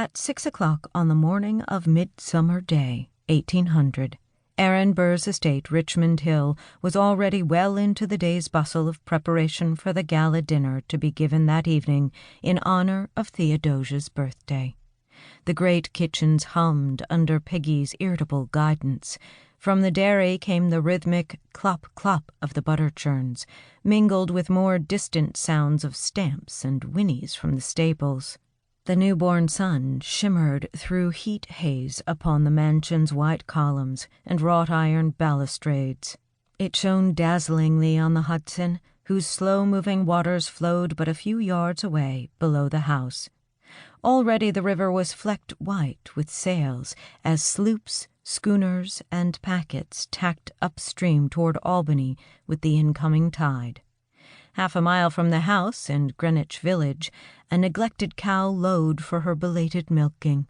At 6 o'clock on the morning of Midsummer Day, 1800, Aaron Burr's estate, Richmond Hill, was already well into the day's bustle of preparation for the gala dinner to be given that evening in honor of Theodosia's birthday. The great kitchens hummed under Peggy's irritable guidance. From the dairy came the rhythmic clop-clop of the butter churns, mingled with more distant sounds of stamps and whinnies from the stables. The newborn sun shimmered through heat haze upon the mansion's white columns and wrought-iron balustrades. It shone dazzlingly on the Hudson, whose slow-moving waters flowed but a few yards away below the house. Already the river was flecked white with sails as sloops, schooners, and packets tacked upstream toward Albany with the incoming tide. Half a mile from the house in Greenwich Village, a neglected cow lowed for her belated milking.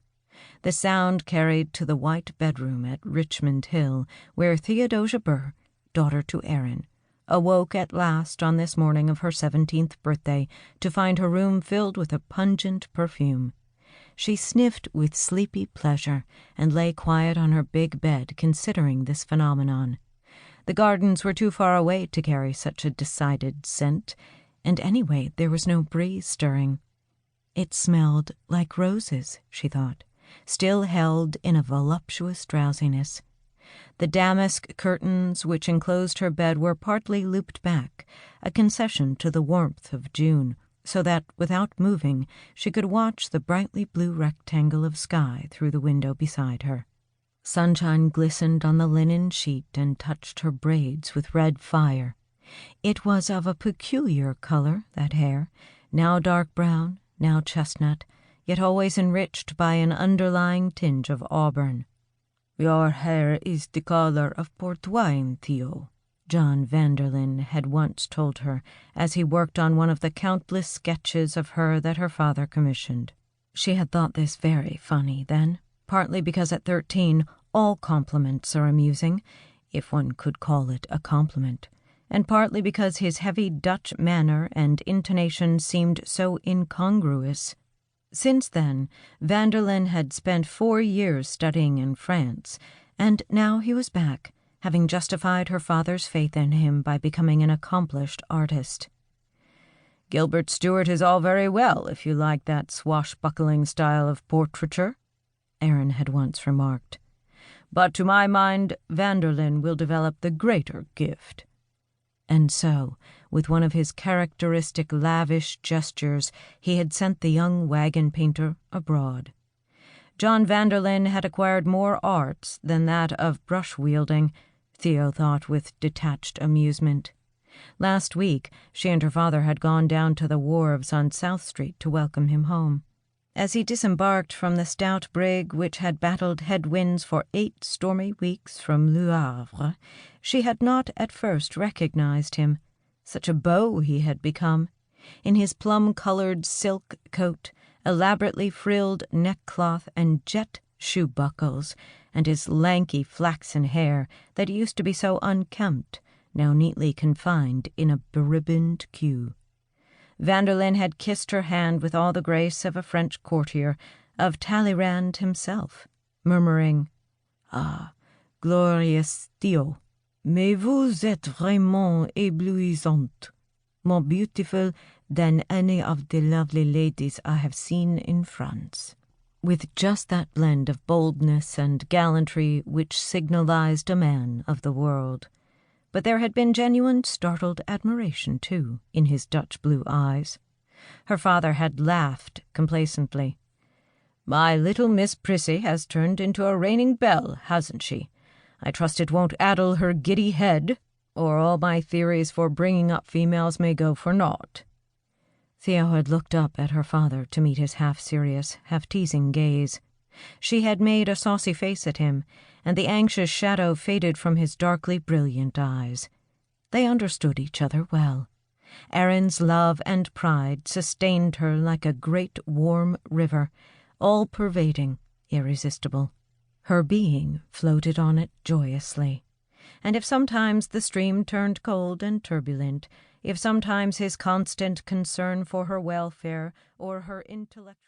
The sound carried to the white bedroom at Richmond Hill, where Theodosia Burr, daughter to Aaron, awoke at last on this morning of her 17th birthday to find her room filled with a pungent perfume. She sniffed with sleepy pleasure and lay quiet on her big bed considering this phenomenon. The gardens were too far away to carry such a decided scent, and anyway there was no breeze stirring. It smelled like roses, she thought, still held in a voluptuous drowsiness. The damask curtains which enclosed her bed were partly looped back, a concession to the warmth of June, so that, without moving, she could watch the brightly blue rectangle of sky through the window beside her. Sunshine glistened on the linen sheet and touched her braids with red fire. It was of a peculiar color, that hair, now dark brown, now chestnut, yet always enriched by an underlying tinge of auburn. "Your hair is the color of port wine, Theo," John Vanderlyn had once told her as he worked on one of the countless sketches of her that her father commissioned. She had thought this very funny then, partly because at 13 all compliments are amusing, if one could call it a compliment, and partly because his heavy Dutch manner and intonation seemed so incongruous. Since then, Vanderlyn had spent 4 years studying in France, and now he was back, having justified her father's faith in him by becoming an accomplished artist. "Gilbert Stuart is all very well if you like that swashbuckling style of portraiture," Aaron had once remarked. "But to my mind, Vanderlyn will develop the greater gift." And so, with one of his characteristic lavish gestures, he had sent the young wagon painter abroad. John Vanderlyn had acquired more arts than that of brush-wielding, Theo thought with detached amusement. Last week, she and her father had gone down to the wharves on South Street to welcome him home. As he disembarked from the stout brig which had battled headwinds for 8 stormy weeks from Le Havre, she had not at first recognized him. Such a beau he had become. In his plum-colored silk coat, elaborately frilled neckcloth and jet shoe buckles, and his lanky flaxen hair that used to be so unkempt, now neatly confined in a beribboned queue. Vanderlyn had kissed her hand with all the grace of a French courtier, of Talleyrand himself, murmuring, "Ah, glorious Theo, mais vous êtes vraiment éblouissante, more beautiful than any of the lovely ladies I have seen in France," with just that blend of boldness and gallantry which signalized a man of the world. But there had been genuine startled admiration, too, in his Dutch blue eyes. Her father had laughed complacently. "My little Miss Prissy has turned into a reigning belle, hasn't she? I trust it won't addle her giddy head, or all my theories for bringing up females may go for naught." Theo had looked up at her father to meet his half-serious, half-teasing gaze. She had made a saucy face at him, and the anxious shadow faded from his darkly brilliant eyes. They understood each other well. Aaron's love and pride sustained her like a great warm river, all-pervading, irresistible. Her being floated on it joyously. And if sometimes the stream turned cold and turbulent, if sometimes his constant concern for her welfare or her intellectual